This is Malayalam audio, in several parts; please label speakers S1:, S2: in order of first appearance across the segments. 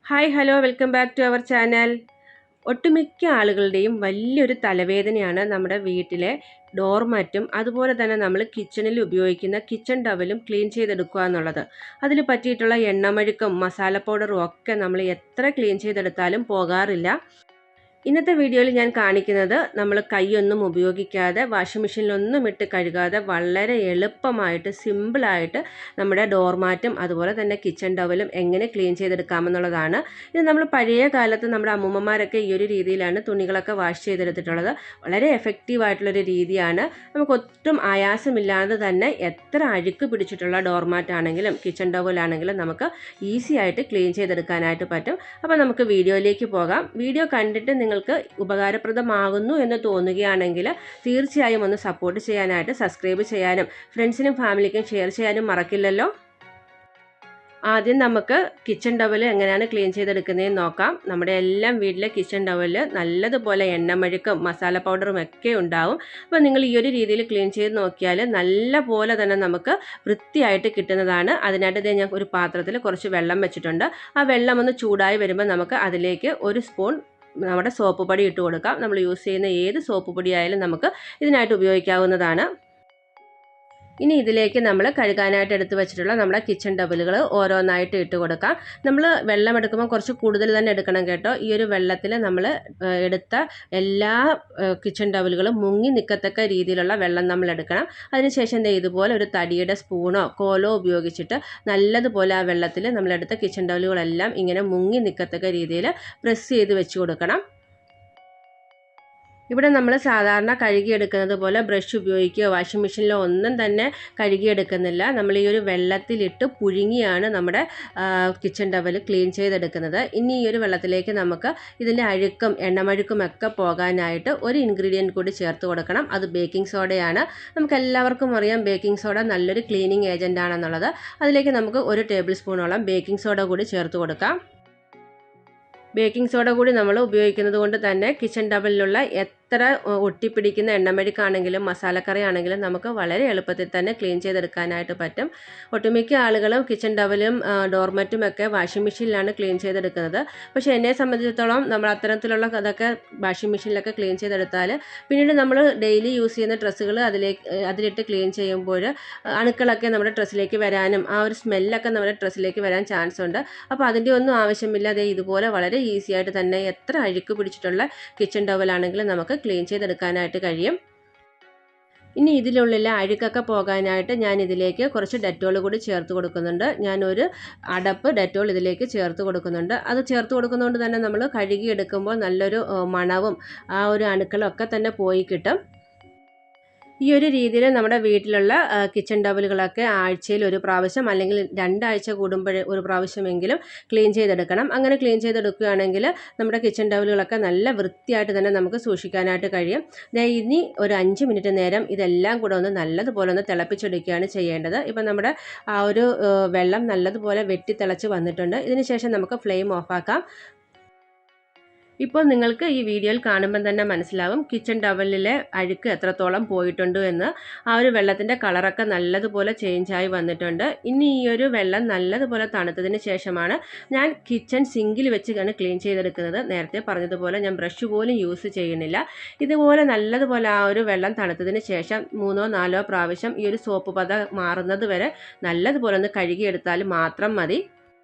S1: Hi hello welcome back to our channel. ഒട്ടുമിക്ക ആളുകളുടെയും വലിയൊരു തലവേദനയാണ് നമ്മുടെ വീട്ടിലെ ഡോർമാറ്റും അതുപോലെ തന്നെ നമ്മൾ കിച്ചണിൽ ഉപയോഗിക്കുന്ന കിച്ചൺ ടവലും ക്ലീൻ ചെയ്തെടുക്കുക എന്നുള്ളത്. അതിൽ പറ്റിയിട്ടുള്ള എണ്ണമഴുക്കും മസാല പൗഡറും ഒക്കെ നമ്മൾ എത്ര ക്ലീൻ ചെയ്തെടുത്താലും പോകാറില്ല. ഇന്നത്തെ വീഡിയോയിൽ ഞാൻ കാണിക്കുന്നത് നമ്മൾ കൈയൊന്നും ഉപയോഗിക്കാതെ വാഷിംഗ് മെഷീനിലൊന്നും ഇട്ട് കഴുകാതെ വളരെ എളുപ്പമായിട്ട് സിമ്പിളായിട്ട് നമ്മുടെ ഡോർമാറ്റും അതുപോലെ തന്നെ കിച്ചൺ ടവലും എങ്ങനെ ക്ലീൻ ചെയ്തെടുക്കാമെന്നുള്ളതാണ്. ഇത് നമ്മൾ പഴയ കാലത്ത് നമ്മുടെ അമ്മൂമ്മമാരൊക്കെ ഈ ഒരു രീതിയിലാണ് തുണികളൊക്കെ വാഷ് ചെയ്തെടുത്തിട്ടുള്ളത്. വളരെ എഫക്റ്റീവായിട്ടുള്ളൊരു രീതിയാണ്. നമുക്ക് ഒട്ടും ആയാസമില്ലാതെ തന്നെ എത്ര അഴുക്ക് പിടിച്ചിട്ടുള്ള ഡോർമാറ്റ് ആണെങ്കിലും കിച്ചൺ ടവലാണെങ്കിലും നമുക്ക് ഈസി ആയിട്ട് ക്ലീൻ ചെയ്തെടുക്കാനായിട്ട് പറ്റും. അപ്പോൾ നമുക്ക് വീഡിയോയിലേക്ക് പോകാം. വീഡിയോ കണ്ടിട്ട് നിങ്ങൾക്ക് ഉപകാരപ്രദമാകുന്നു എന്ന് തോന്നുകയാണെങ്കിൽ തീർച്ചയായും ഒന്ന് സപ്പോർട്ട് ചെയ്യാനായിട്ട് സബ്സ്ക്രൈബ് ചെയ്യാനും ഫ്രണ്ട്സിനും ഫാമിലിക്കും ഷെയർ ചെയ്യാനും മറക്കില്ലല്ലോ. ആദ്യം നമുക്ക് കിച്ചൺ ടവൽ എങ്ങനെയാണ് ക്ലീൻ ചെയ്തെടുക്കുന്നതെന്ന് നോക്കാം. നമ്മുടെ എല്ലാം വീട്ടിലെ കിച്ചൺ ടവലിൽ നല്ലതുപോലെ എണ്ണമഴുക്കും മസാല പൗഡറും ഒക്കെ ഉണ്ടാവും. അപ്പോൾ നിങ്ങൾ ഈ ഒരു രീതിയിൽ ക്ലീൻ ചെയ്ത് നോക്കിയാൽ നല്ല പോലെ തന്നെ നമുക്ക് വൃത്തിയായിട്ട് കിട്ടുന്നതാണ്. അതിനായിട്ട് ഞാൻ ഒരു പാത്രത്തിൽ കുറച്ച് വെള്ളം വെച്ചിട്ടുണ്ട്. ആ വെള്ളം ഒന്ന് ചൂടായി വരുമ്പോൾ നമുക്ക് അതിലേക്ക് ഒരു സ്പൂൺ നമ്മുടെ സോപ്പ് പൊടി ഇട്ട് കൊടുക്കാം. നമ്മൾ യൂസ് ചെയ്യുന്ന ഏത് സോപ്പ് പൊടിയായാലും നമുക്ക് ഇതിനായിട്ട് ഉപയോഗിക്കാവുന്നതാണ്. ഇനി ഇതിലേക്ക് നമ്മൾ കഴുകാനായിട്ട് എടുത്ത് വെച്ചിട്ടുള്ള നമ്മുടെ കിച്ചൺ ടവലുകൾ ഓരോന്നായിട്ട് ഇട്ട് കൊടുക്കാം. നമ്മൾ വെള്ളം എടുക്കുമ്പോൾ കുറച്ച് കൂടുതൽ തന്നെ എടുക്കണം കേട്ടോ. ഈ ഒരു വെള്ളത്തിൽ നമ്മൾ എടുത്ത എല്ലാ കിച്ചൺ ടവലുകളും മുങ്ങി നിൽക്കത്തക്ക രീതിയിലുള്ള വെള്ളം നമ്മൾ എടുക്കണം. അതിനുശേഷം ഇതുപോലെ ഒരു തടിയുടെ സ്പൂണോ കോലോ ഉപയോഗിച്ചിട്ട് നല്ലതുപോലെ ആ വെള്ളത്തിൽ നമ്മളെടുത്ത കിച്ചൺ ടവലുകളെല്ലാം ഇങ്ങനെ മുങ്ങി നിൽക്കത്തക്ക രീതിയിൽ പ്രസ് ചെയ്ത് വെച്ച് കൊടുക്കണം. ഇവിടെ നമ്മൾ സാധാരണ കഴുകിയെടുക്കുന്നത് പോലെ ബ്രഷ് ഉപയോഗിക്കുകയോ വാഷിംഗ് മെഷീനിലോ ഒന്നും തന്നെ കഴുകിയെടുക്കുന്നില്ല. നമ്മൾ ഈ ഒരു വെള്ളത്തിലിട്ട് പുഴുങ്ങിയാണ് നമ്മുടെ കിച്ചൺ ടവൽ ക്ലീൻ ചെയ്തെടുക്കുന്നത്. ഇനി ഈ ഒരു വെള്ളത്തിലേക്ക് നമുക്ക് ഇതിൻ്റെ അഴുക്കും എണ്ണമഴുക്കും ഒക്കെ പോകാനായിട്ട് ഒരു ഇൻഗ്രീഡിയൻറ്റ് കൂടി ചേർത്ത് കൊടുക്കണം. അത് ബേക്കിംഗ് സോഡയാണ്. നമുക്ക് എല്ലാവർക്കും അറിയാം ബേക്കിംഗ് സോഡ നല്ലൊരു ക്ലീനിങ് ഏജൻ്റ് ആണെന്നുള്ളത്. അതിലേക്ക് നമുക്ക് 1 ടേബിൾ സ്പൂണോളം ബേക്കിംഗ് സോഡ കൂടി ചേർത്ത് കൊടുക്കാം. ബേക്കിംഗ് സോഡ കൂടി നമ്മൾ ഉപയോഗിക്കുന്നത് കൊണ്ട് തന്നെ കിച്ചൺ ടവലിലുള്ള എത്ര ഒട്ടിപ്പിടിക്കുന്ന എണ്ണമഴുക്കാണെങ്കിലും മസാലക്കറി ആണെങ്കിലും നമുക്ക് വളരെ എളുപ്പത്തിൽ തന്നെ ക്ലീൻ ചെയ്തെടുക്കാനായിട്ട് പറ്റും. ഒട്ടുമിക്ക ആളുകളും കിച്ചൺ ടവലും ഡോർമറ്റും ഒക്കെ വാഷിംഗ് മെഷീനിലാണ് ക്ലീൻ ചെയ്തെടുക്കുന്നത്. പക്ഷേ എന്നെ സംബന്ധിച്ചിടത്തോളം നമ്മൾ അത്തരത്തിലുള്ള അതൊക്കെ വാഷിംഗ് മെഷീനിലൊക്കെ ക്ലീൻ ചെയ്തെടുത്താൽ പിന്നീട് നമ്മൾ ഡെയിലി യൂസ് ചെയ്യുന്ന ഡ്രസ്സുകൾ അതിലിട്ട് ക്ലീൻ ചെയ്യുമ്പോൾ അണുക്കളൊക്കെ നമ്മുടെ ഡ്രസ്സിലേക്ക് വരാനും ആ ഒരു സ്മെല്ലൊക്കെ നമ്മുടെ ഡ്രസ്സിലേക്ക് വരാൻ ചാൻസ് ഉണ്ട്. അപ്പോൾ അതിൻ്റെ ഒന്നും ആവശ്യമില്ലാതെ ഇതുപോലെ വളരെ ഈസി ആയിട്ട് തന്നെ എത്ര അഴുക്ക് പിടിച്ചിട്ടുള്ള കിച്ചൺ ടവലാണെങ്കിലും നമുക്ക് ക്ലീൻ ചെയ്തെടുക്കാനായിട്ട് കഴിയും. ഇനി ഇതിനുള്ളിലെ അഴുക്കൊക്കെ പോകാനായിട്ട് ഞാൻ ഇതിലേക്ക് കുറച്ച് ഡെറ്റോൾ കൂടി ചേർത്ത് കൊടുക്കുന്നുണ്ട്. ഞാനൊരു അടപ്പ് ഡെറ്റോൾ ഇതിലേക്ക് ചേർത്ത് കൊടുക്കുന്നുണ്ട്. അത് ചേർത്ത് കൊടുക്കുന്നതുകൊണ്ട് തന്നെ നമ്മൾ കഴുകിയെടുക്കുമ്പോൾ നല്ലൊരു മണവും ആ ഒരു അണുക്കളും ഒക്കെ തന്നെ പോയി കിട്ടും. ഈ ഒരു രീതിയിൽ നമ്മുടെ വീട്ടിലുള്ള കിച്ചൺ ടവലുകളൊക്കെ ആഴ്ചയിൽ ഒരു പ്രാവശ്യം അല്ലെങ്കിൽ 2 ആഴ്ച കൂടുമ്പോൾ ഒരു പ്രാവശ്യമെങ്കിലും ക്ലീൻ ചെയ്തെടുക്കണം. അങ്ങനെ ക്ലീൻ ചെയ്തെടുക്കുകയാണെങ്കിൽ നമ്മുടെ കിച്ചൺ ടവലുകളൊക്കെ നല്ല വൃത്തിയായിട്ട് തന്നെ നമുക്ക് സൂക്ഷിക്കാനായിട്ട് കഴിയും. ഇനി ഒരു 5 മിനിറ്റ് നേരം ഇതെല്ലാം കൂടെ ഒന്ന് നല്ലതുപോലെ ഒന്ന് തിളപ്പിച്ചെടുക്കുകയാണ് ചെയ്യേണ്ടത്. ഇപ്പം നമ്മുടെ ആ ഒരു വെള്ളം നല്ലതുപോലെ വെട്ടി തിളച്ച് വന്നിട്ടുണ്ട്. ഇതിന് ശേഷം നമുക്ക് ഫ്ലെയിം ഓഫാക്കാം. ഇപ്പോൾ നിങ്ങൾക്ക് ഈ വീഡിയോയിൽ കാണുമ്പോൾ തന്നെ മനസ്സിലാവും കിച്ചൺ ടവലിലെ അഴുക്ക് എത്രത്തോളം പോയിട്ടുണ്ട് എന്ന്. ആ ഒരു വെള്ളത്തിൻ്റെ കളറൊക്കെ നല്ലതുപോലെ ചേഞ്ചായി വന്നിട്ടുണ്ട്. ഇനി ഈ ഒരു വെള്ളം നല്ലതുപോലെ തണുത്തതിന് ശേഷമാണ് ഞാൻ കിച്ചൺ സിങ്കിൽ വെച്ചാണ് ക്ലീൻ ചെയ്തെടുക്കുന്നത്. നേരത്തെ പറഞ്ഞതുപോലെ ഞാൻ ബ്രഷ് പോലും യൂസ് ചെയ്യുന്നില്ല. ഇതുപോലെ നല്ലതുപോലെ ആ ഒരു വെള്ളം തണുത്തതിന് ശേഷം 3-4 പ്രാവശ്യം ഈ ഒരു സോപ്പ് പത മാറുന്നത് വരെ നല്ലതുപോലെ ഒന്ന് കഴുകിയെടുത്താൽ മാത്രം മതി.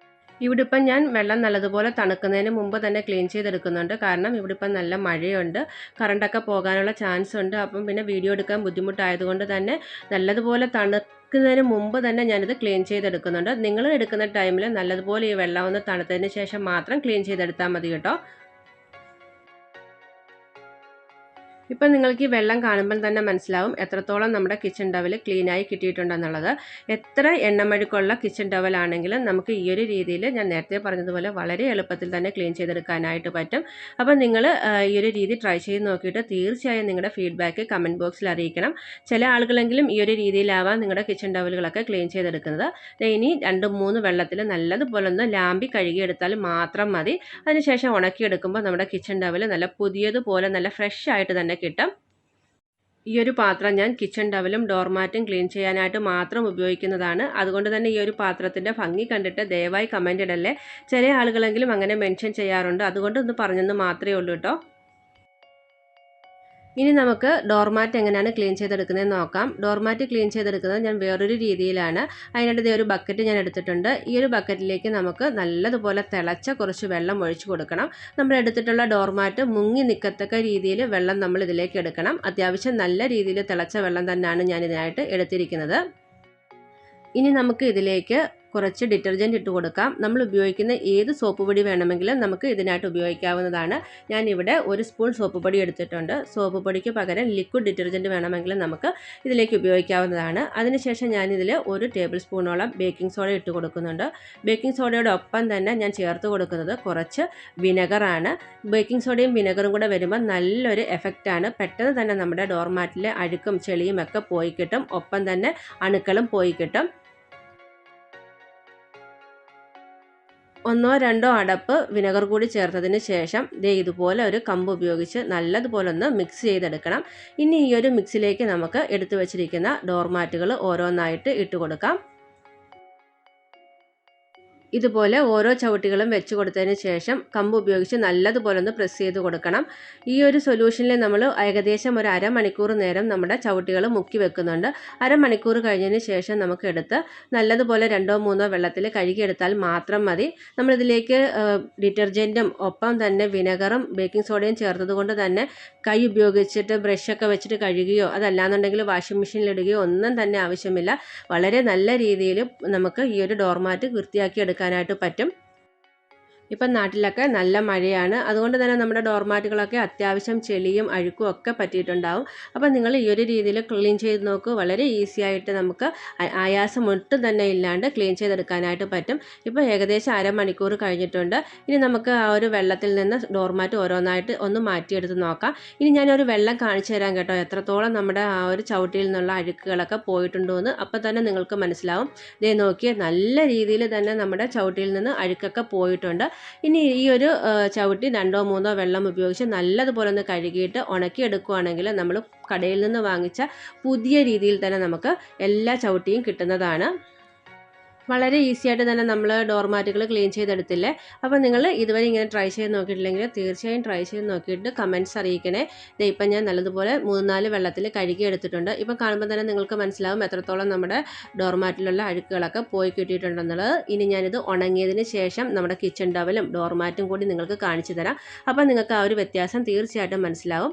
S1: ഇവിടെ ഇപ്പം ഞാൻ വെള്ളം നല്ലതുപോലെ തണുക്കുന്നതിന് മുമ്പ് തന്നെ ക്ലീൻ ചെയ്തെടുക്കുന്നുണ്ട്. കാരണം ഇവിടെ ഇപ്പം നല്ല മഴയുണ്ട്, കറണ്ടൊക്കെ പോകാനുള്ള ചാൻസ് ഉണ്ട്. അപ്പം പിന്നെ വീഡിയോ എടുക്കാൻ ബുദ്ധിമുട്ടായതുകൊണ്ട് തന്നെ നല്ലതുപോലെ തണുക്കുന്നതിന് മുമ്പ് തന്നെ ഞാനിത് ക്ലീൻ ചെയ്തെടുക്കുന്നുണ്ട്. നിങ്ങൾ എടുക്കുന്ന ടൈമിൽ നല്ലതുപോലെ ഈ വെള്ളം ഒന്ന് തണുത്തതിന് ശേഷം മാത്രം ക്ലീൻ ചെയ്തെടുത്താൽ മതി കേട്ടോ. ഇപ്പം നിങ്ങൾക്ക് ഈ വെള്ളം കാണുമ്പോൾ തന്നെ മനസ്സിലാവും എത്രത്തോളം നമ്മുടെ കിച്ചൺ ടവൽ ക്ലീനായി കിട്ടിയിട്ടുണ്ടെന്നുള്ളത്. എത്ര എണ്ണമഴുക്കുള്ള കിച്ചൺ ടവലാണെങ്കിലും നമുക്ക് ഈ ഒരു രീതിയിൽ ഞാൻ നേരത്തെ പറഞ്ഞതുപോലെ വളരെ എളുപ്പത്തിൽ തന്നെ ക്ലീൻ ചെയ്തെടുക്കാനായിട്ട് പറ്റും. അപ്പം നിങ്ങൾ ഈ ഒരു രീതി ട്രൈ ചെയ്ത് നോക്കിയിട്ട് തീർച്ചയായും നിങ്ങളുടെ ഫീഡ്ബാക്ക് കമൻറ്റ് ബോക്സിൽ അറിയിക്കണം. ചില ആളുകളെങ്കിലും ഈ ഒരു രീതിയിലാവാം നിങ്ങളുടെ കിച്ചൺ ടവലുകളൊക്കെ ക്ലീൻ ചെയ്തെടുക്കുന്നത്. ഇനി 2-3 വെള്ളത്തിൽ നല്ലതുപോലെ ഒന്ന് ലാമ്പി കഴുകിയെടുത്താൽ മാത്രം മതി. അതിനുശേഷം ഉണക്കിയെടുക്കുമ്പോൾ നമ്മുടെ കിച്ചൺ ടവൽ നല്ല പുതിയതുപോലെ നല്ല ഫ്രഷ് ആയിട്ട് തന്നെ കിട്ടും. ഈ ഒരു പാത്രം ഞാൻ കിച്ചൺ ടവലും ഡോർമാറ്റും ക്ലീൻ ചെയ്യാനായിട്ട് മാത്രം ഉപയോഗിക്കുന്നതാണ്. അതുകൊണ്ട് തന്നെ ഈ ഒരു പാത്രത്തിൻ്റെ ഭംഗി കണ്ടിട്ട് ദയവായി കമൻ്റ് ഇടല്ലേ. ചില ആളുകളെങ്കിലും അങ്ങനെ മെൻഷൻ ചെയ്യാറുണ്ട്. അതുകൊണ്ട് ഒന്ന് പറഞ്ഞെന്ന് മാത്രമേ ഉള്ളൂ കേട്ടോ. ഇനി നമുക്ക് ഡോർമാറ്റ് എങ്ങനെയാണ് ക്ലീൻ ചെയ്തെടുക്കുന്നതെന്ന് നോക്കാം. ഡോർമാറ്റ് ക്ലീൻ ചെയ്തെടുക്കുന്നത് ഞാൻ വേറൊരു രീതിയിലാണ്. അതിനായിട്ട് ഒരു ബക്കറ്റ് ഞാൻ എടുത്തിട്ടുണ്ട്. ഈ ഒരു ബക്കറ്റിലേക്ക് നമുക്ക് നല്ലതുപോലെ തിളച്ച കുറച്ച് വെള്ളം ഒഴിച്ചു കൊടുക്കണം. നമ്മൾ എടുത്തിട്ടുള്ള ഡോർമാറ്റ് മുങ്ങി നിൽക്കത്തക്ക രീതിയിൽ വെള്ളം നമ്മൾ ഇതിലേക്ക് എടുക്കണം. അത്യാവശ്യം നല്ല രീതിയിൽ തിളച്ച വെള്ളം തന്നെയാണ് ഞാൻ ഇതിനായിട്ട് എടുത്തിരിക്കുന്നത്. ഇനി നമുക്ക് ഇതിലേക്ക് കുറച്ച് ഡിറ്റർജൻറ്റ് ഇട്ട് കൊടുക്കാം. നമ്മൾ ഉപയോഗിക്കുന്ന ഏത് സോപ്പ് പൊടി വേണമെങ്കിലും നമുക്ക് ഇതിനായിട്ട് ഉപയോഗിക്കാവുന്നതാണ്. ഞാനിവിടെ 1 സ്പൂൺ സോപ്പ് പൊടി എടുത്തിട്ടുണ്ട്. സോപ്പ് പൊടിക്ക് പകരം ലിക്വിഡ് ഡിറ്റർജൻറ്റ് വേണമെങ്കിലും നമുക്ക് ഇതിലേക്ക് ഉപയോഗിക്കാവുന്നതാണ്. അതിനുശേഷം ഞാനിതിൽ 1 ടേബിൾ സ്പൂണോളം ബേക്കിംഗ് സോഡ ഇട്ട് കൊടുക്കുന്നുണ്ട്. ബേക്കിംഗ് സോഡയോടൊപ്പം തന്നെ ഞാൻ ചേർത്ത് കൊടുക്കുന്നത് കുറച്ച് വിനെഗറാണ്. ബേക്കിംഗ് സോഡയും വിനെഗറും കൂടെ വരുമ്പോൾ നല്ലൊരു എഫക്റ്റാണ്. പെട്ടെന്ന് തന്നെ നമ്മുടെ ഡോർമാറ്റിലെ അഴുക്കും ചെളിയും ഒക്കെ പോയി കിട്ടും. ഒപ്പം തന്നെ അണുക്കളും പോയി കിട്ടും. 1-2 അടപ്പ് വിനെഗർ കൂടി ചേർത്തതിന് ശേഷം ഇതുപോലെ ഒരു കമ്പ് ഉപയോഗിച്ച് നല്ലതുപോലെ ഒന്ന് മിക്സ് ചെയ്തെടുക്കണം. ഇനി ഈ ഒരു മിക്സിലേക്ക് നമുക്ക് എടുത്തു വച്ചിരിക്കുന്ന ഡോർമാറ്റുകൾ ഓരോന്നായിട്ട് ഇട്ട് കൊടുക്കാം. ഇതുപോലെ ഓരോ ചവിട്ടികളും വെച്ച് കൊടുത്തതിന് ശേഷം കമ്പ് ഉപയോഗിച്ച് നല്ലതുപോലെ ഒന്ന് പ്രസ് ചെയ്ത് കൊടുക്കണം. ഈ ഒരു സൊല്യൂഷനിൽ നമ്മൾ ഏകദേശം ഒരു അരമണിക്കൂർ നേരം നമ്മുടെ ചവിട്ടികൾ മുക്കി വെക്കുന്നുണ്ട്. അരമണിക്കൂർ കഴിഞ്ഞതിന് ശേഷം നമുക്ക് എടുത്ത് നല്ലതുപോലെ 2-3 വെള്ളത്തിൽ കഴുകിയെടുത്താൽ മാത്രം മതി. നമ്മളിതിലേക്ക് ഡിറ്റർജൻറ്റും ഒപ്പം തന്നെ വിനെഗറും ബേക്കിംഗ് സോഡയും ചേർത്തത് കൊണ്ട് തന്നെ കൈ ഉപയോഗിച്ചിട്ട് ബ്രഷൊക്കെ വെച്ചിട്ട് കഴുകുകയോ അതല്ലാന്നുണ്ടെങ്കിൽ വാഷിംഗ് മെഷീനിലിടുകയോ ഒന്നും തന്നെ ആവശ്യമില്ല. വളരെ നല്ല രീതിയിൽ നമുക്ക് ഈ ഒരു ഡോർമാറ്റ് വൃത്തിയാക്കി എടുക്കാനായിട്ട് പറ്റും. ഇപ്പം നാട്ടിലൊക്കെ നല്ല മഴയാണ്. അതുകൊണ്ട് തന്നെ നമ്മുടെ ഡോർമാറ്റുകളൊക്കെ അത്യാവശ്യം ചെളിയും അഴുക്കും ഒക്കെ പറ്റിയിട്ടുണ്ടാവും. അപ്പം നിങ്ങൾ ഈ ഒരു രീതിയിൽ ക്ലീൻ ചെയ്ത് നോക്കൂ. വളരെ ഈസി ആയിട്ട് നമുക്ക് ആയാസം ഒട്ടും തന്നെ ഇല്ലാണ്ട് ക്ലീൻ ചെയ്തെടുക്കാനായിട്ട് പറ്റും. ഇപ്പോൾ ഏകദേശം അരമണിക്കൂർ കഴിഞ്ഞിട്ടുണ്ട്. ഇനി നമുക്ക് ആ ഒരു വെള്ളത്തിൽ നിന്ന് ഡോർമാറ്റ് ഓരോന്നായിട്ട് ഒന്ന് മാറ്റിയെടുത്ത് നോക്കാം. ഇനി ഞാനൊരു വെള്ളം കാണിച്ചു തരാം കേട്ടോ, എത്രത്തോളം നമ്മുടെ ആ ഒരു ചവിട്ടിയിൽ നിന്നുള്ള അഴുക്കുകളൊക്കെ പോയിട്ടുണ്ടോ എന്ന്. അപ്പം തന്നെ നിങ്ങൾക്ക് മനസ്സിലാവും. ദേ നോക്കിയേ, നല്ല രീതിയിൽ തന്നെ നമ്മുടെ ചവിട്ടിയിൽ നിന്ന് അഴുക്കൊക്കെ പോയിട്ടുണ്ട്. ഇനി ഈ ഒരു ചവിട്ടി 2-3 വെള്ളം ഉപയോഗിച്ച് നല്ലതുപോലെ ഒന്ന് കഴുകിയിട്ട് ഉണക്കിയെടുക്കുകയാണെങ്കിൽ നമ്മൾ കടയിൽ നിന്ന് വാങ്ങിച്ച പുതിയ രീതിയിൽ തന്നെ നമുക്ക് എല്ലാ ചവിട്ടിയും കിട്ടുന്നതാണ്. വളരെ ഈസി ആയിട്ട് തന്നെ നമ്മൾ ഡോർമാറ്റുകൾ ക്ലീൻ ചെയ്തെടുത്തില്ലേ. അപ്പോൾ നിങ്ങൾ ഇതുവരെ ഇങ്ങനെ ട്രൈ ചെയ്ത് നോക്കിയിട്ടില്ലെങ്കിൽ തീർച്ചയായും ട്രൈ ചെയ്ത് നോക്കിയിട്ട് കമൻറ്റ്സ് അറിയിക്കണേ. ഇപ്പം ഞാൻ നല്ലതുപോലെ 3-4 വെള്ളത്തിൽ കഴുകി എടുത്തിട്ടുണ്ട്. ഇപ്പം കാണുമ്പോൾ തന്നെ നിങ്ങൾക്ക് മനസ്സിലാവും എത്രത്തോളം നമ്മുടെ ഡോർമാറ്റിലുള്ള അഴുക്കുകളൊക്കെ പോയി കിട്ടിയിട്ടുണ്ടെന്നുള്ളത്. ഇനി ഞാനിത് ഉണങ്ങിയതിന് ശേഷം നമ്മുടെ കിച്ചൺ ടവലും ഡോർമാറ്റും കൂടി നിങ്ങൾക്ക് കാണിച്ചു തരാം. അപ്പോൾ നിങ്ങൾക്ക് ആ ഒരു വ്യത്യാസം തീർച്ചയായിട്ടും മനസ്സിലാവും.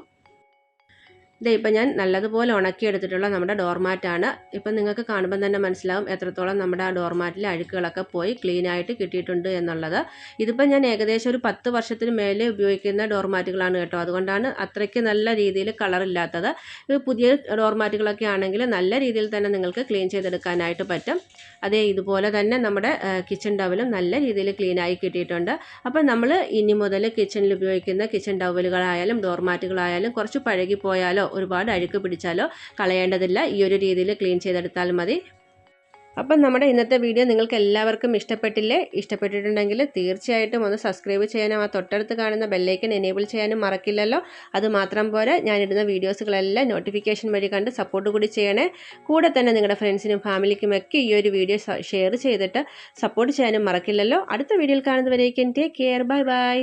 S1: ഇപ്പം ഞാൻ നല്ലതുപോലെ ഉണക്കിയെടുത്തിട്ടുള്ള നമ്മുടെ ഡോർമാറ്റാണ്. ഇപ്പം നിങ്ങൾക്ക് കാണുമ്പോൾ തന്നെ മനസ്സിലാവും എത്രത്തോളം നമ്മുടെ ആ ഡോർമാറ്റിലെ അഴുക്കുകളൊക്കെ പോയി ക്ലീൻ ആയിട്ട് കിട്ടിയിട്ടുണ്ട് എന്നുള്ളത്. ഇതിപ്പോൾ ഞാൻ ഏകദേശം ഒരു 10 വർഷത്തിന് മേലെ ഉപയോഗിക്കുന്ന ഡോർമാറ്റുകളാണ് കേട്ടോ. അതുകൊണ്ടാണ് അത്രയ്ക്ക് നല്ല രീതിയിൽ കളറില്ലാത്തത്. ഇത് പുതിയ ഡോർമാറ്റുകളൊക്കെ ആണെങ്കിൽ നല്ല രീതിയിൽ തന്നെ നിങ്ങൾക്ക് ക്ലീൻ ചെയ്തെടുക്കാനായിട്ട് പറ്റും. ഇതുപോലെ തന്നെ നമ്മുടെ കിച്ചൺ ടവലും നല്ല രീതിയിൽ ക്ലീനായി കിട്ടിയിട്ടുണ്ട്. അപ്പം നമ്മൾ ഇനി മുതൽ കിച്ചണിൽ ഉപയോഗിക്കുന്ന കിച്ചൺ ടവലുകളായാലും ഡോർമാറ്റുകളായാലും കുറച്ച് പഴകിപ്പോയാലോ ഒരുപാട് അഴുക്ക് പിടിച്ചാലോ കളയേണ്ടതില്ല. ഈ ഒരു രീതിയിൽ ക്ലീൻ ചെയ്തെടുത്താൽ മതി. അപ്പം നമ്മുടെ ഇന്നത്തെ വീഡിയോ നിങ്ങൾക്ക് എല്ലാവർക്കും ഇഷ്ടപ്പെട്ടില്ലേ? ഇഷ്ടപ്പെട്ടിട്ടുണ്ടെങ്കിൽ തീർച്ചയായിട്ടും ഒന്ന് സബ്സ്ക്രൈബ് ചെയ്യാനും ആ തൊട്ടടുത്ത് കാണുന്ന ബെല്ലൈക്കൻ എനേബിൾ ചെയ്യാനും മറക്കില്ലല്ലോ. അതുമാത്രം പോരെ, ഞാനിടുന്ന വീഡിയോസുകളെല്ലാം നോട്ടിഫിക്കേഷൻ വഴി കണ്ട് സപ്പോർട്ട് കൂടി ചെയ്യണേ. കൂടെ തന്നെ നിങ്ങളുടെ ഫ്രണ്ട്സിനും ഫാമിലിക്കുമൊക്കെ ഈ ഒരു വീഡിയോ ഷെയർ ചെയ്തിട്ട് സപ്പോർട്ട് ചെയ്യാനും മറക്കില്ലല്ലോ. അടുത്ത വീഡിയോയിൽ കാണുന്നവരേക്കും ടേക്ക് കെയർ. Bye bye.